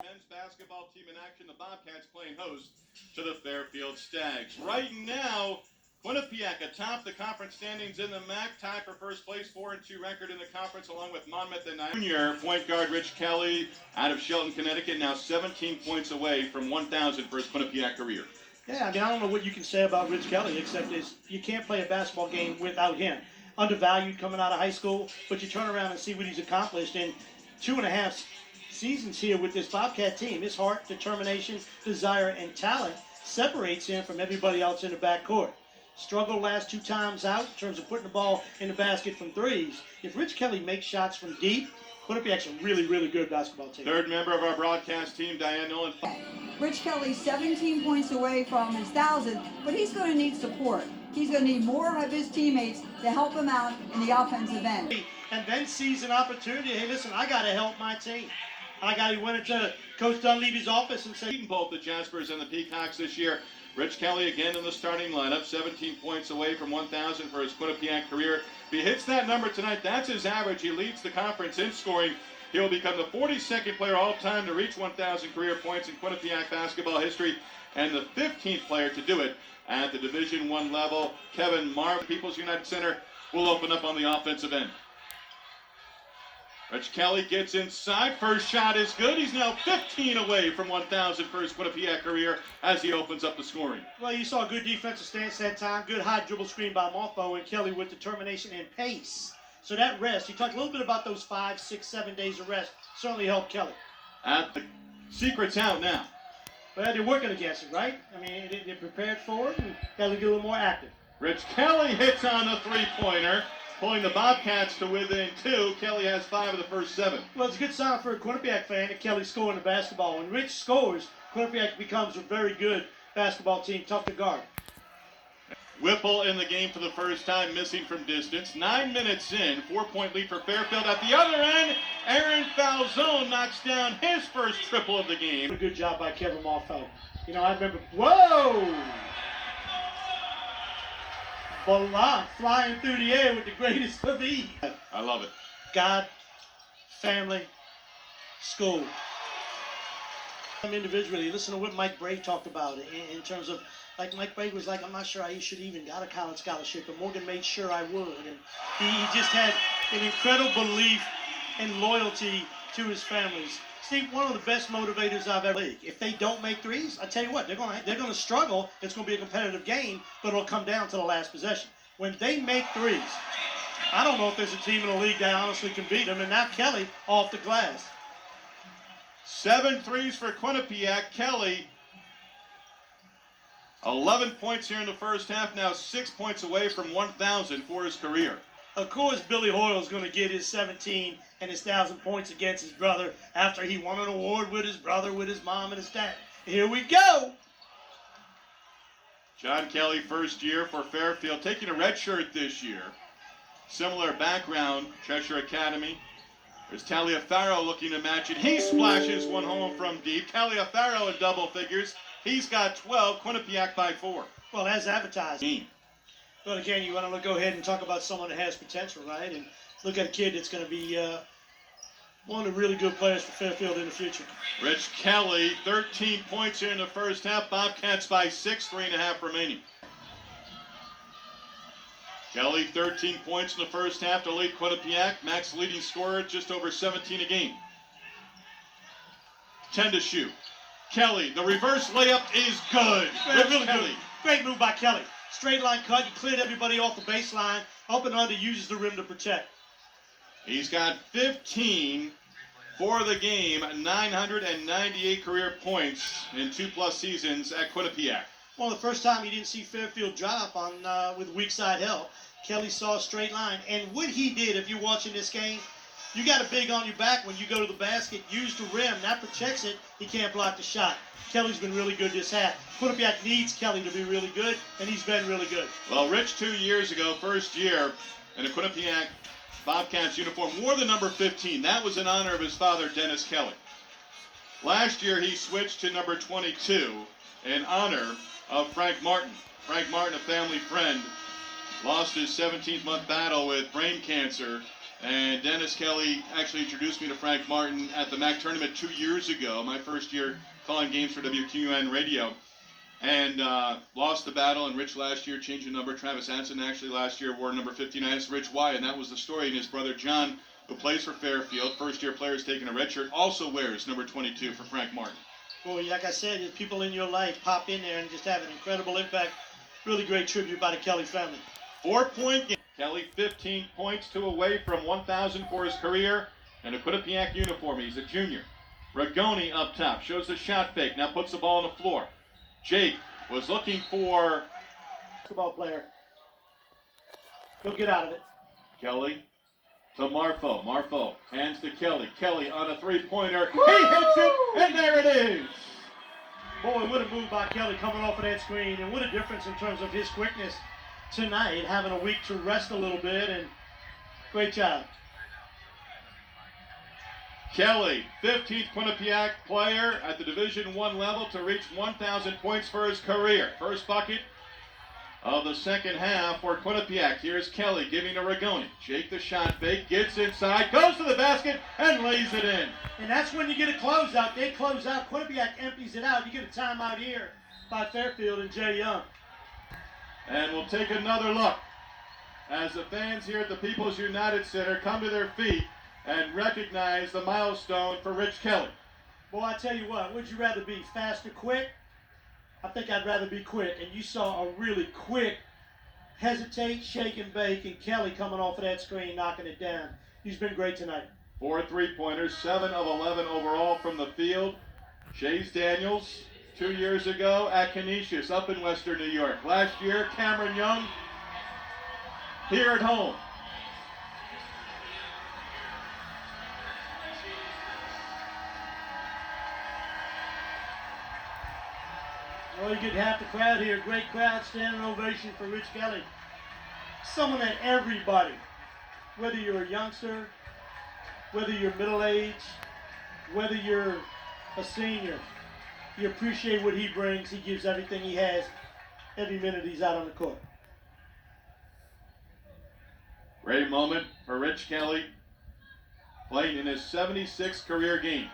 Men's basketball team in action. The Bobcats playing host to the Fairfield Stags. Right now, Quinnipiac atop the conference standings in the MAC, tied for first place, 4-2 record in the conference, along with Monmouth and Junior point guard Rich Kelly out of Shelton, Connecticut, now 17 points away from 1,000 for his Quinnipiac career. Yeah, I mean, I don't know what you can say about Rich Kelly, except is you can't play a basketball game without him. Undervalued coming out of high school, but you turn around and see what he's accomplished in 2.5 seasons here with this Bobcat team. His heart, determination, desire, and talent separates him from everybody else in the backcourt. Struggled last 2 times out in terms of putting the ball in the basket from threes. If Rich Kelly makes shots from deep, Quinnipiac's a really, really good basketball team. Third member of our broadcast team, Diane Nolan. Rich Kelly's 17 points away from his 1,000, but he's going to need support. He's going to need more of his teammates to help him out in the offensive end. And then sees an opportunity. Hey, listen, I got to help my team. He went into Coach Dunleavy's office and said, Beaten both the Jaspers and the Peacocks this year. Rich Kelly again in the starting lineup, 17 points away from 1,000 for his Quinnipiac career. If he hits that number tonight, that's his average. He leads the conference in scoring. He'll become the 42nd player all-time to reach 1,000 career points in Quinnipiac basketball history, and the 15th player to do it at the Division I level. Kevin Marv, People's United Center, will open up on the offensive end. Rich Kelly gets inside. First shot is good. He's now 15 away from 1,000 for his Quinnipiac career as he opens up the scoring. Well, you saw a good defensive stance that time. Good high dribble screen by Mothbo, and Kelly with determination and pace. So that rest, you talked a little bit about those 5, 6, 7 days of rest, certainly helped Kelly. At the secret's out now. Well, they're working against it, right? I mean, they're prepared for it, and got to get a little more active. Rich Kelly hits on the three-pointer, pulling the Bobcats to within 2. Kelly has 5 of the first 7. Well, it's a good sign for a Quinnipiac fan that Kelly's scoring the basketball. When Rich scores, Quinnipiac becomes a very good basketball team, tough to guard. Whipple in the game for the first time, missing from distance. 9 minutes in, 4-point lead for Fairfield. At the other end, Aaron Falzone knocks down his first triple of the game. A good job by Kevin Mothbo. You know, I remember, whoa! Voila, flying through the air with the greatest of ease. I love it. God, family, school. Individually, listen to what Mike Bray talked about in terms of, like, Mike Bray was like, I'm not sure I should even got a college scholarship, but Morgan made sure I would. And he just had an incredible belief and loyalty to his families. Steve, one of the best motivators I've ever seen. If they don't make threes, I tell you what, they're going to struggle. It's going to be a competitive game, but it'll come down to the last possession. When they make threes, I don't know if there's a team in the league that honestly can beat them. And now Kelly off the glass. 7 threes for Quinnipiac. Kelly, 11 points here in the first half, now 6 points away from 1,000 for his career. Of course, Billy Hoyle is going to get his 17 and his 1,000 points against his brother after he won an award with his brother, with his mom, and his dad. Here we go. John Kelly, first year for Fairfield, taking a red shirt this year. Similar background, Cheshire Academy. There's Taliaferro looking to match it. He splashes one home from deep. Taliaferro in double figures. He's got 12. Quinnipiac by 4. Well, that's advertising. But again, you want to go ahead and talk about someone that has potential, right? And look at a kid that's going to be one of the really good players for Fairfield in the future. Rich Kelly, 13 points here in the first half. Bobcats by 6, 3.5 remaining. Kelly, 13 points in the first half to lead Quinnipiac. Mac's leading scorer, just over 17 a game. 10 to shoot. Kelly, the reverse layup is good. Really good. Great move by Kelly. Straight line cut. He cleared everybody off the baseline. Up and under, uses the rim to protect. He's got 15 for the game, 998 career points in 2+ seasons at Quinnipiac. Well, the first time you didn't see Fairfield drop on with weak side help, Kelly saw a straight line. And what he did, if you're watching this game, you got a big on your back when you go to the basket. Use the rim. That protects it. He can't block the shot. Kelly's been really good this half. Quinnipiac needs Kelly to be really good, and he's been really good. Well, Rich 2 years ago, first year in a Quinnipiac Bobcats uniform, wore the number 15. That was in honor of his father, Dennis Kelly. Last year, he switched to number 22 in honor of Frank Martin. Frank Martin, a family friend, lost his 17th-month battle with brain cancer And Dennis Kelly actually introduced me to Frank Martin at the MAC tournament 2 years ago, my first year calling games for WQN Radio. And lost the battle, and Rich last year changed the number. Travis Anson actually last year wore number 59. It's Rich Y, and that was the story. And his brother John, who plays for Fairfield, first-year player, is taking a red shirt, also wears number 22 for Frank Martin. Boy, like I said, if people in your life pop in there and just have an incredible impact, really great tribute by the Kelly family. 4-point game. Kelly 15 points, 2 away from 1,000 for his career, and a Quinnipiac uniform. He's a junior. Rigoni up top, shows the shot fake, now puts the ball on the floor. Jake was looking for basketball player. He'll get out of it. Kelly to Marfo. Marfo hands to Kelly. Kelly on a three-pointer. He hits it, and there it is. Boy, what a move by Kelly coming off of that screen, and what a difference in terms of his quickness tonight, having a week to rest a little bit, and great job. Kelly, 15th Quinnipiac player at the Division I level to reach 1,000 points for his career. First bucket of the second half for Quinnipiac. Here's Kelly giving to Rigoni. Jake the shot fake, gets inside, goes to the basket, and lays it in. And that's when you get a closeout. They close out. Quinnipiac empties it out. You get a timeout here by Fairfield and Jay Young. And we'll take another look as the fans here at the People's United Center come to their feet and recognize the milestone for Rich Kelly. Boy, I tell you what, would you rather be fast or quick? I think I'd rather be quick. And you saw a really quick hesitate, shake, and bake, and Kelly coming off of that screen, knocking it down. He's been great tonight. 4 3-pointers, 7 of 11 overall from the field. Chase Daniels, 2 years ago at Canisius up in Western New York. Last year, Cameron Young here at home. Well, you get half the crowd here. Great crowd, standing ovation for Rich Kelly. Someone that everybody, whether you're a youngster, whether you're middle-aged, whether you're a senior, you appreciate what he brings. He gives everything he has every minute he's out on the court. Great moment for Rich Kelly, playing in his 76th career game.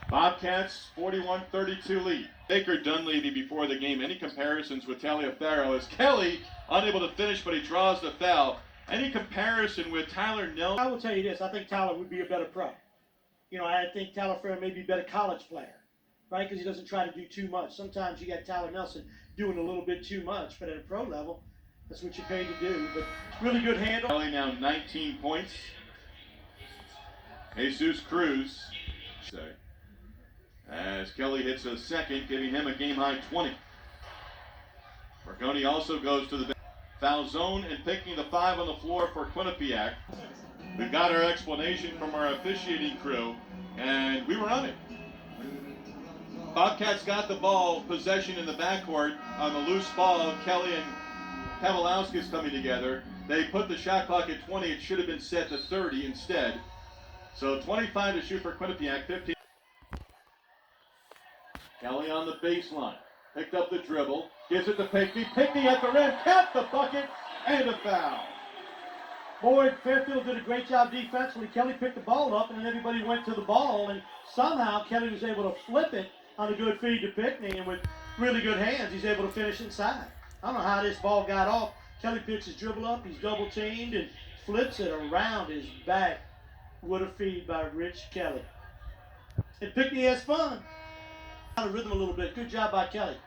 Bobcats 41-32 lead. Baker Dunleavy before the game. Any comparisons with Taliaferro as Kelly unable to finish, but he draws the foul. Any comparison with Tyler Nelson? I will tell you this. I think Tyler would be a better pro. You know, I think Tyler Fair may be a better college player, right? Because he doesn't try to do too much. Sometimes you got Tyler Nelson doing a little bit too much, but at a pro level, that's what you're paid to do. But really good handle. Kelly now 19 points. Jesus Cruz. As Kelly hits a second, giving him a game-high 20. Rigoni also goes to the foul zone and picking the 5 on the floor for Quinnipiac. We got our explanation from our officiating crew, and we were on it. Bobcats got the ball, possession in the backcourt on the loose ball of Kelly and Kavalauskas coming together. They put the shot clock at 20. It should have been set to 30 instead. So 25 to shoot for Quinnipiac, 15. Kelly on the baseline, picked up the dribble, gives it to Pickney. Pickney at the rim, count the bucket, and a foul. Boy, Fairfield did a great job defensively. Kelly picked the ball up, and then everybody went to the ball, and somehow Kelly was able to flip it on a good feed to Pickney, and with really good hands, he's able to finish inside. I don't know how this ball got off. Kelly picks his dribble up, he's double-teamed, and flips it around his back. What a feed by Rich Kelly. And Pickney has fun. Out of rhythm a little bit. Good job by Kelly.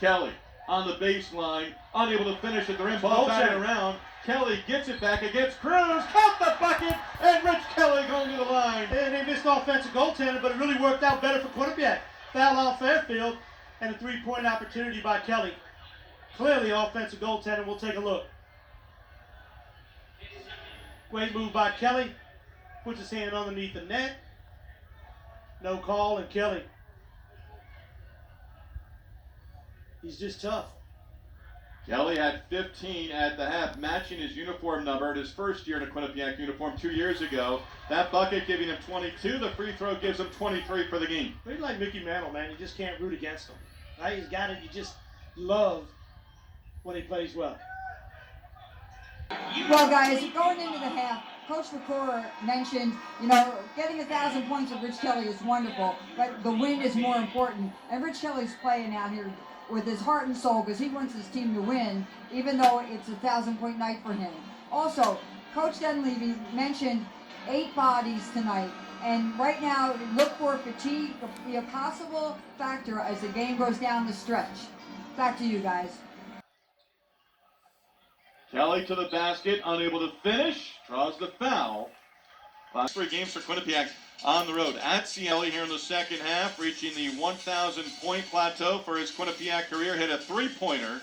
Kelly on the baseline, unable to finish at the rim, ball batted around. Kelly gets it back against Cruz, count the bucket, and Rich Kelly going to the line. And they missed offensive goaltender, but it really worked out better for Quinnipiac. Foul on Fairfield, and a three-point opportunity by Kelly. Clearly offensive goaltender. We'll take a look. Great move by Kelly. Puts his hand underneath the net. No call, and Kelly. He's just tough. Kelly had 15 at the half, matching his uniform number at his first year in a Quinnipiac uniform 2 years ago. That bucket giving him 22. The free throw gives him 23 for the game. He's like Mickey Mantle, man. You just can't root against him. Right? He's got it. You just love when he plays well. Well, guys, going into the half, Coach McClure mentioned, getting 1,000 points of Rich Kelly is wonderful, but the win is more important. And Rich Kelly's playing out here with his heart and soul because he wants his team to win, even though it's a 1,000-point night for him. Also, Coach Dunleavy mentioned 8 bodies tonight. And right now, look for fatigue to be a possible factor as the game goes down the stretch. Back to you guys. Kelly to the basket, unable to finish, draws the foul. Last 3 games for Quinnipiac on the road at Seattle here in the second half, reaching the 1,000-point plateau for his Quinnipiac career. Hit a 3-pointer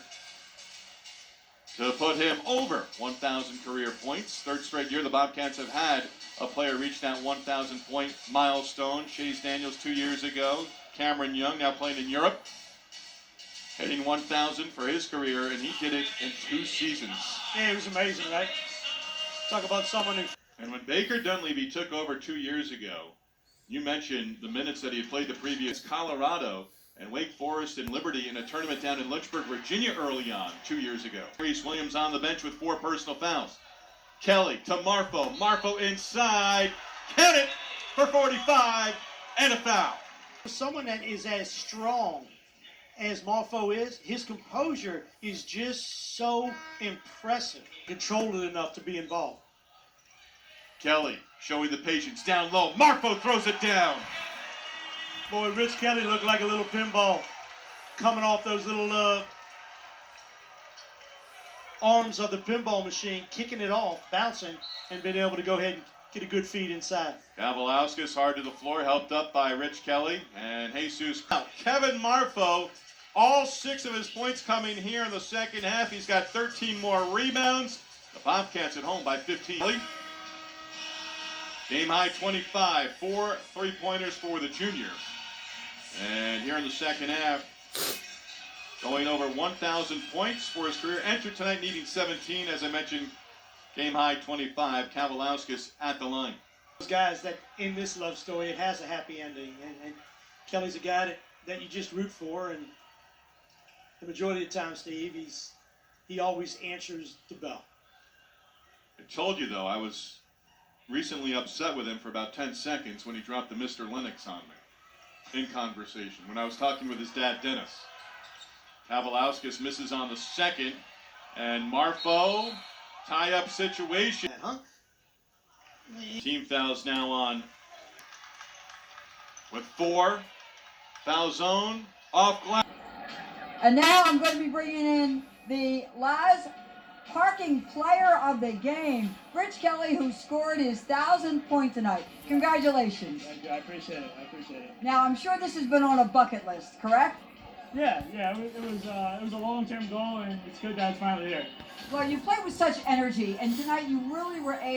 to put him over 1,000 career points. 3rd straight year the Bobcats have had a player reach that 1,000-point milestone. Chase Daniels 2 years ago. Cameron Young now playing in Europe, hitting 1,000 for his career, and he did it in 2 seasons. Yeah, it was amazing, right? Talk about someone who... And when Baker Dunleavy took over 2 years ago, you mentioned the minutes that he had played the previous Colorado and Wake Forest and Liberty in a tournament down in Lynchburg, Virginia early on 2 years ago. Reese Williams on the bench with 4 personal fouls. Kelly to Marfo. Marfo inside. Count it for 45 and a foul. Someone that is as strong as Marfo is, his composure is just so impressive. Controlled it enough to be involved. Kelly showing the patience down low. Marfo throws it down. Boy, Rich Kelly looked like a little pinball coming off those little arms of the pinball machine, kicking it off, bouncing, and being able to go ahead and get a good feed inside. Kavalauskas hard to the floor, helped up by Rich Kelly and Jesus. Kevin Marfo, all 6 of his points coming here in the second half. He's got 13 more rebounds. The Bobcats at home by 15. Game high 25, 4 3-pointers for the junior. And here in the second half, going over 1,000 points for his career. Entered tonight needing 17, as I mentioned, game high 25. Kavalauskas at the line. Those guys that in this love story, it has a happy ending. And Kelly's a guy that you just root for. And the majority of the time, Steve, he always answers the bell. I told you, though, I was recently upset with him for about 10 seconds when he dropped the Mr. Lennox on me in conversation when I was talking with his dad, Dennis. Kavalauskas misses on the second, and Marfo, tie-up situation. Team fouls now on with 4. Foul zone, off glass. And now I'm going to be bringing in the last parking player of the game, Rich Kelly, who scored his 1,000th point tonight. Congratulations. Thank you. I appreciate it. Now, I'm sure this has been on a bucket list, correct? Yeah. It was a long-term goal, and it's good that it's finally here. Well, you played with such energy, and tonight you really were able